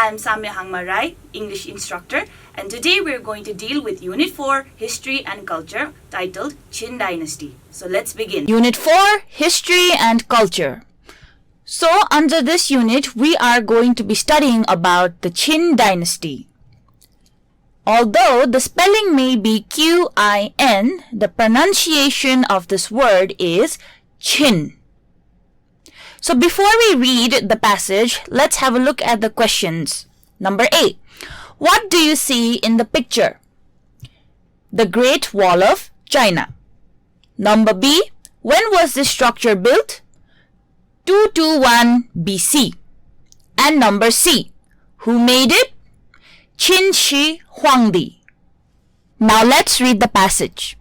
I'm Samyo Hangma Rai, English instructor, and today we're going to deal with Unit 4, History and Culture, titled Qin Dynasty. So let's begin. Unit 4, History and Culture. So under this unit, we are going to be studying about the Qin Dynasty. Although the spelling may be Q-I-N, the pronunciation of this word is Qin. So before we read the passage, let's have a look at the questions. Number A. What do you see in the picture? The Great Wall of China. Number B. When was this structure built? 221 BC. And number C. Who made it? Qin Shi Huangdi. Now let's read the passage.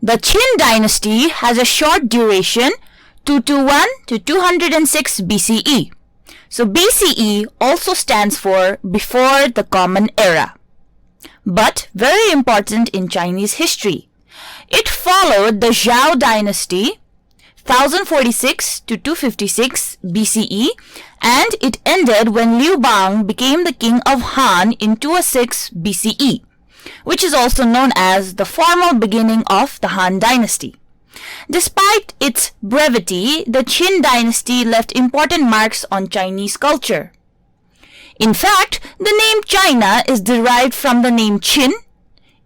The Qin dynasty has a short duration, 221 to 206 BCE. So BCE also stands for before the Common Era. But very important in Chinese history. It followed the Zhao dynasty, 1046 to 256 BCE, and it ended when Liu Bang became the king of Han in 206 BCE, which is also known as the formal beginning of the Han dynasty. Despite its brevity, the Qin dynasty left important marks on Chinese culture. In fact, the name China is derived from the name Qin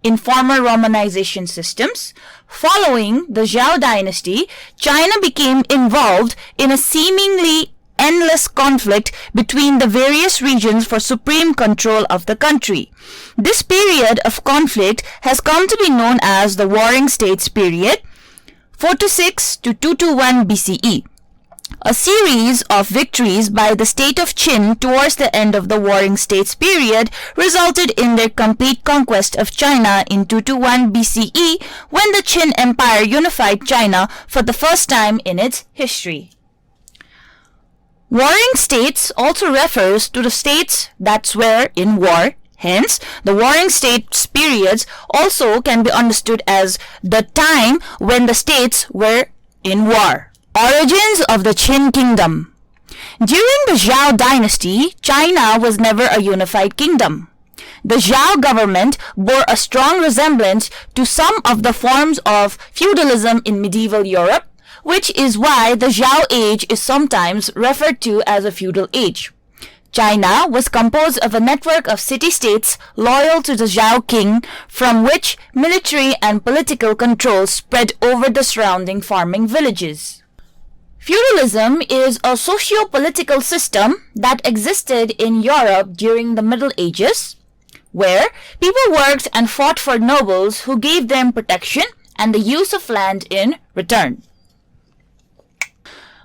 in former Romanization systems. Following the Zhao dynasty, China became involved in a seemingly endless conflict between the various regions for supreme control of the country. This period of conflict has come to be known as the Warring States period, 426 to 221 BCE. A series of victories by the state of Qin towards the end of the Warring States period resulted in their complete conquest of China in 221 BCE, when the Qin Empire unified China for the first time in its history. Warring states also refers to the states that were in war. Hence, the Warring States periods also can be understood as the time when the states were in war. Origins of the Qin Kingdom. During the Zhao dynasty, China was never a unified kingdom. The Zhao government bore a strong resemblance to some of the forms of feudalism in medieval Europe, which is why the Zhao age is sometimes referred to as a feudal age. China was composed of a network of city-states loyal to the Zhao king, from which military and political control spread over the surrounding farming villages. Feudalism is a socio-political system that existed in Europe during the Middle Ages, where people worked and fought for nobles who gave them protection and the use of land in return.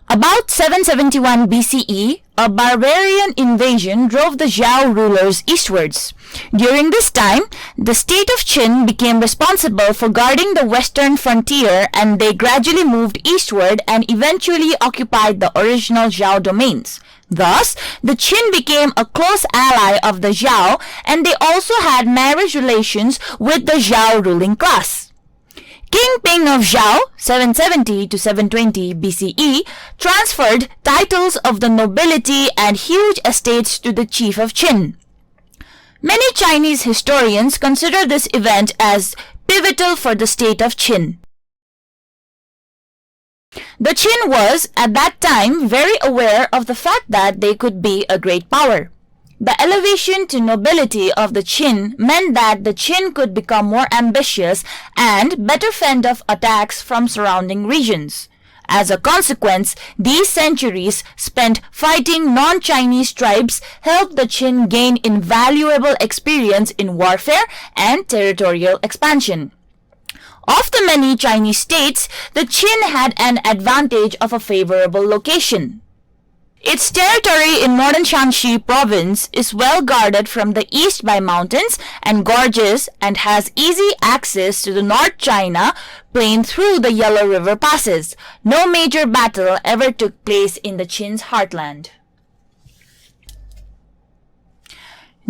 About 771 BCE, a barbarian invasion drove the Zhao rulers eastwards. During this time, the state of Qin became responsible for guarding the western frontier, and they gradually moved eastward and eventually occupied the original Zhao domains. Thus, the Qin became a close ally of the Zhao, and they also had marriage relations with the Zhao ruling class. King Ping of Zhao, 770 to 720 BCE, transferred titles of the nobility and huge estates to the chief of Qin. Many Chinese historians consider this event as pivotal for the state of Qin. The Qin was, at that time, very aware of the fact that they could be a great power. The elevation to nobility of the Qin meant that the Qin could become more ambitious and better fend off attacks from surrounding regions. As a consequence, these centuries spent fighting non-Chinese tribes helped the Qin gain invaluable experience in warfare and territorial expansion. Of the many Chinese states, the Qin had an advantage of a favorable location. Its territory in modern Shanxi province is well guarded from the east by mountains and gorges and has easy access to the North China plain through the Yellow River passes. No major battle ever took place in the Qin's heartland.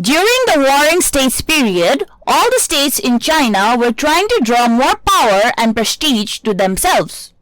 During the Warring States period, all the states in China were trying to draw more power and prestige to themselves.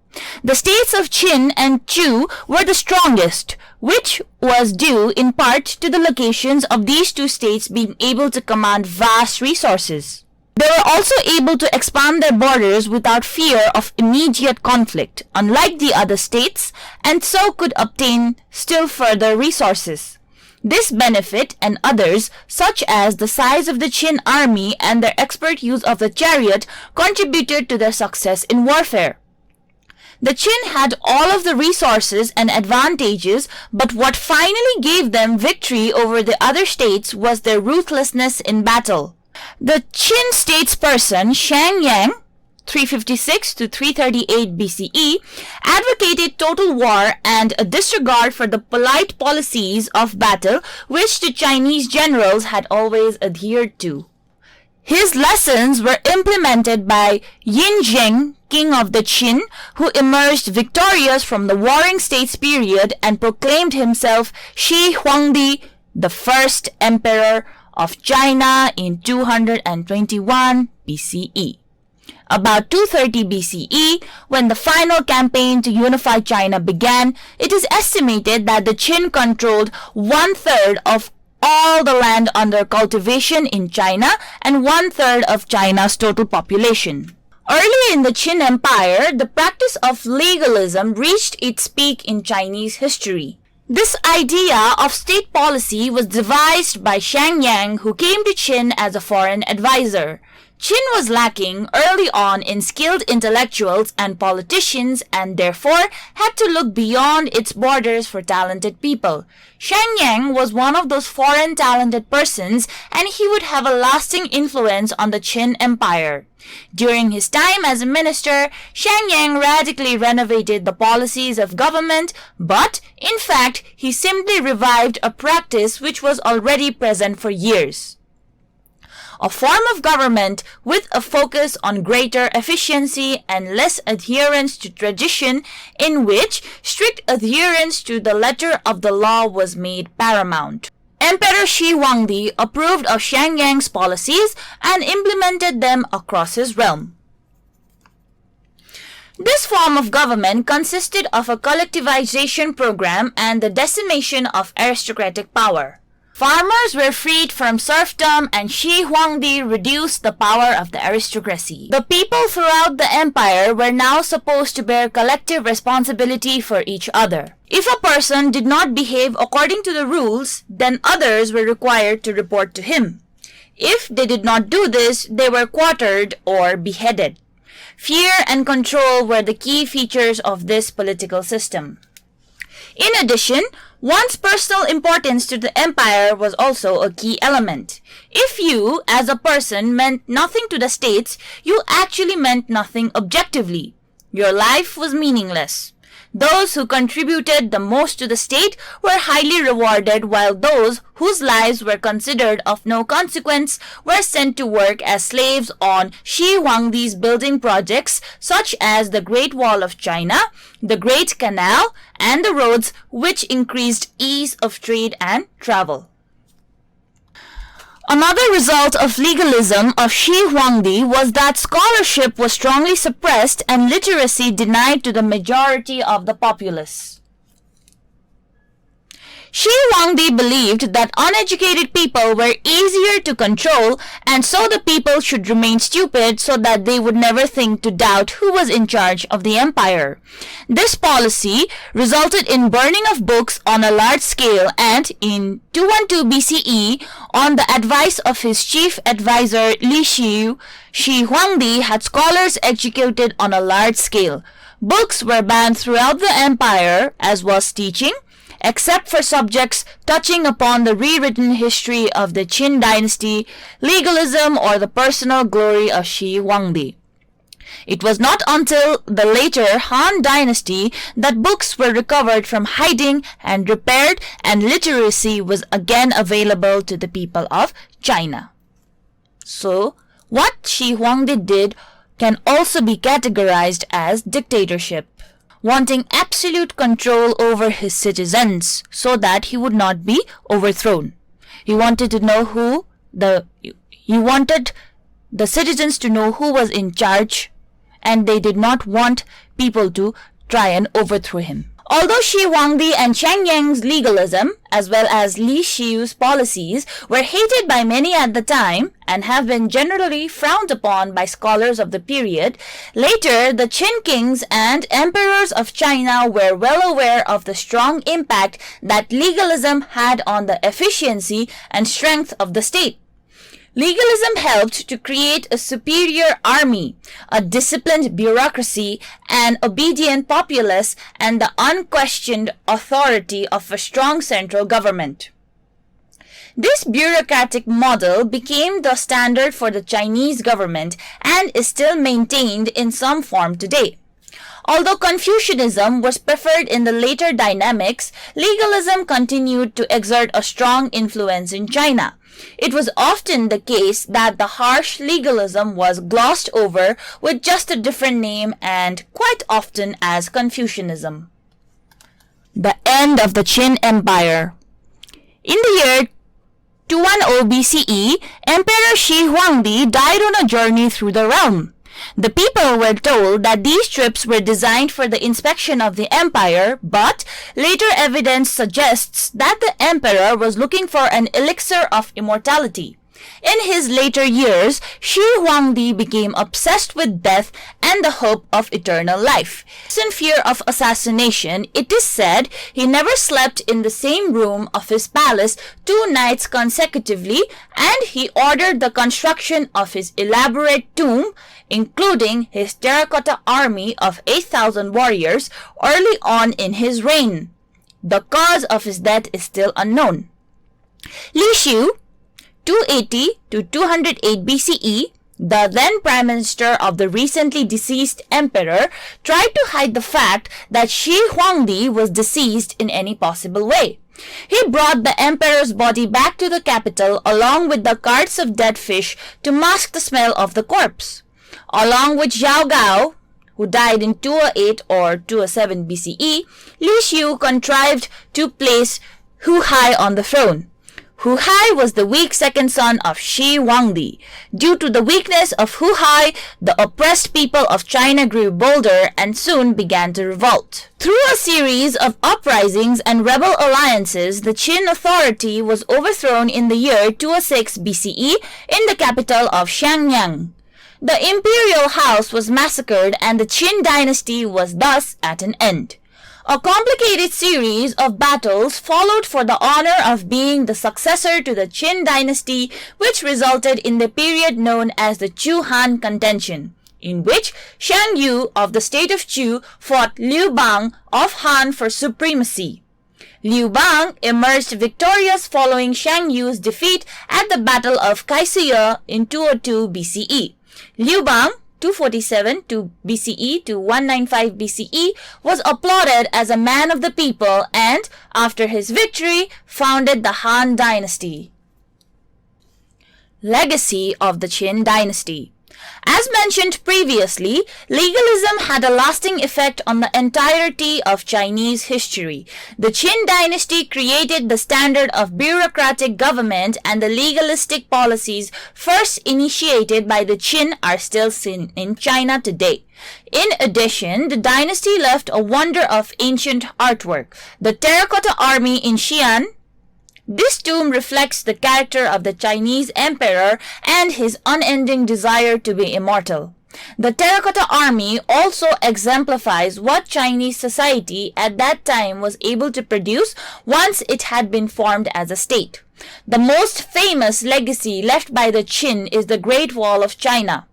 The states of Qin and Chu were the strongest, which was due in part to the locations of these two states being able to command vast resources. They were also able to expand their borders without fear of immediate conflict, unlike the other states, and so could obtain still further resources. This benefit and others, such as the size of the Qin army and their expert use of the chariot, contributed to their success in warfare. The Qin had all of the resources and advantages, but what finally gave them victory over the other states was their ruthlessness in battle. The Qin statesperson Shang Yang, 356 to 338 BCE, advocated total war and a disregard for the polite policies of battle which the Chinese generals had always adhered to. His lessons were implemented by Yin Zheng, king of the Qin, who emerged victorious from the warring states period and proclaimed himself Shi Huangdi, the first emperor of China in 221 BCE. About 230 BCE, when the final campaign to unify China began, it is estimated that the Qin controlled 1/3 of all the land under cultivation in China and 1/3 of China's total population. Early in the Qin Empire, the practice of legalism reached its peak in Chinese history. This idea of state policy was devised by Shang Yang, who came to Qin as a foreign advisor. Qin was lacking early on in skilled intellectuals and politicians and therefore had to look beyond its borders for talented people. Shang Yang was one of those foreign talented persons, and he would have a lasting influence on the Qin Empire. During his time as a minister, Shang Yang radically renovated the policies of government, but in fact he simply revived a practice which was already present for years. A form of government with a focus on greater efficiency and less adherence to tradition, in which strict adherence to the letter of the law was made paramount. Emperor Shi Huangdi approved of Shang Yang's policies and implemented them across his realm. This form of government consisted of a collectivization program and the decimation of aristocratic power. Farmers were freed from serfdom and Shi Huangdi reduced the power of the aristocracy. The people throughout the empire were now supposed to bear collective responsibility for each other. If a person did not behave according to the rules, then others were required to report to him. If they did not do this, they were quartered or beheaded. Fear and control were the key features of this political system. In addition, one's personal importance to the empire was also a key element. If you, as a person, meant nothing to the states, you actually meant nothing objectively. Your life was meaningless. Those who contributed the most to the state were highly rewarded, while those whose lives were considered of no consequence were sent to work as slaves on Shi Huangdi's building projects such as the Great Wall of China, the Great Canal, and the roads, which increased ease of trade and travel. Another result of legalism of Shi Huangdi was that scholarship was strongly suppressed and literacy denied to the majority of the populace. Shi Huangdi believed that uneducated people were easier to control, and so the people should remain stupid so that they would never think to doubt who was in charge of the empire. This policy resulted in burning of books on a large scale, and in 212 BCE, on the advice of his chief advisor Li Xiu, Shi Huangdi had scholars executed on a large scale. Books were banned throughout the empire, as was teaching, except for subjects touching upon the rewritten history of the Qin dynasty, legalism, or the personal glory of Shi Huangdi. It was not until the later Han Dynasty that books were recovered from hiding and repaired, and literacy was again available to the people of China. So, what Shi Huangdi did can also be categorized as dictatorship, wanting absolute control over his citizens so that he would not be overthrown. He wanted the citizens to know who was in charge, and they did not want people to try and overthrow him. Although Shi Huangdi and Cheng Yang's legalism, as well as Li Xiu's policies, were hated by many at the time and have been generally frowned upon by scholars of the period, later the Qin kings and emperors of China were well aware of the strong impact that legalism had on the efficiency and strength of the state. Legalism helped to create a superior army, a disciplined bureaucracy, an obedient populace, and the unquestioned authority of a strong central government. This bureaucratic model became the standard for the Chinese government and is still maintained in some form today. Although Confucianism was preferred in the later dynamics, legalism continued to exert a strong influence in China. It was often the case that the harsh legalism was glossed over with just a different name and quite often as Confucianism. The end of the Qin Empire. In the year 210 BCE, Emperor Shi Huangdi died on a journey through the realm. The people were told that these trips were designed for the inspection of the empire, but later evidence suggests that the emperor was looking for an elixir of immortality. In his later years, Shi Huangdi became obsessed with death and the hope of eternal life. In fear of assassination, it is said he never slept in the same room of his palace 2 nights consecutively, and he ordered the construction of his elaborate tomb, including his terracotta army of 8,000 warriors, early on in his reign. The cause of his death is still unknown. Li Xiu, 280 to 208 BCE, the then Prime Minister of the recently deceased emperor, tried to hide the fact that Shi Huangdi was deceased in any possible way. He brought the emperor's body back to the capital along with the carts of dead fish to mask the smell of the corpse. Along with Zhao Gao, who died in 208 or 207 BCE, Li Xiu contrived to place Hu Hai on the throne. Hu Hai was the weak second son of Shi Huangdi. Due to the weakness of Hu Hai, the oppressed people of China grew bolder and soon began to revolt. Through a series of uprisings and rebel alliances, the Qin authority was overthrown in the year 206 BCE in the capital of Xiangyang. The imperial house was massacred and the Qin dynasty was thus at an end. A complicated series of battles followed for the honor of being the successor to the Qin dynasty, which resulted in the period known as the Chu-Han contention, in which Shang Yu of the state of Chu fought Liu Bang of Han for supremacy. Liu Bang emerged victorious following Shang Yu's defeat at the Battle of Kaisye in 202 BCE. Liu Bang, 247 to BCE to 195 BCE, was applauded as a man of the people and, after his victory, founded the Han Dynasty. Legacy of the Qin Dynasty. As mentioned previously, legalism had a lasting effect on the entirety of Chinese history. The Qin dynasty created the standard of bureaucratic government, and the legalistic policies first initiated by the Qin are still seen in China today. In addition, the dynasty left a wonder of ancient artwork, the terracotta army in Xi'an. This tomb reflects the character of the Chinese emperor and his unending desire to be immortal. The terracotta army also exemplifies what Chinese society at that time was able to produce once it had been formed as a state. The most famous legacy left by the Qin is the Great Wall of China.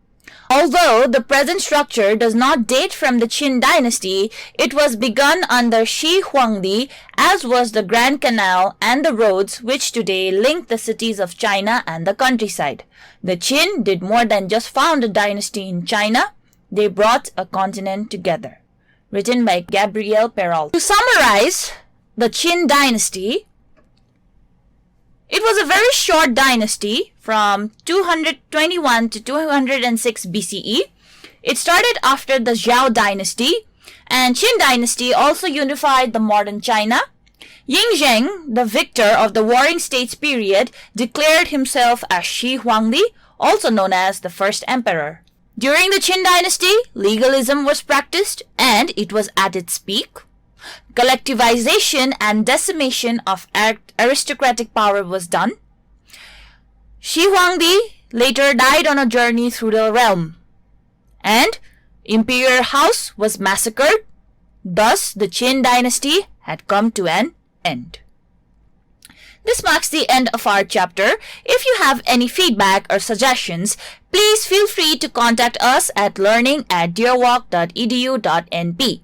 Although the present structure does not date from the Qin dynasty, it was begun under Shi Huangdi, as was the Grand Canal and the roads which today link the cities of China and the countryside. The Qin did more than just found a dynasty in China, they brought a continent together. Written by Gabriel Perrault. To summarize the Qin dynasty, it was a very short dynasty from 221 to 206 BCE. It started after the Zhao dynasty, and Qin dynasty also unified the modern China. Yingzheng, the victor of the Warring States period, declared himself as Shi Huangdi, also known as the first emperor. During the Qin dynasty, legalism was practiced and it was at its peak. collectivization and decimation of aristocratic power was done. Shi Huangdi later died on a journey through the realm, and imperial house was massacred. Thus, the Qin dynasty had come to an end. This marks the end of our chapter. If you have any feedback or suggestions, please feel free to contact us at learning@deerwalk.edu.np.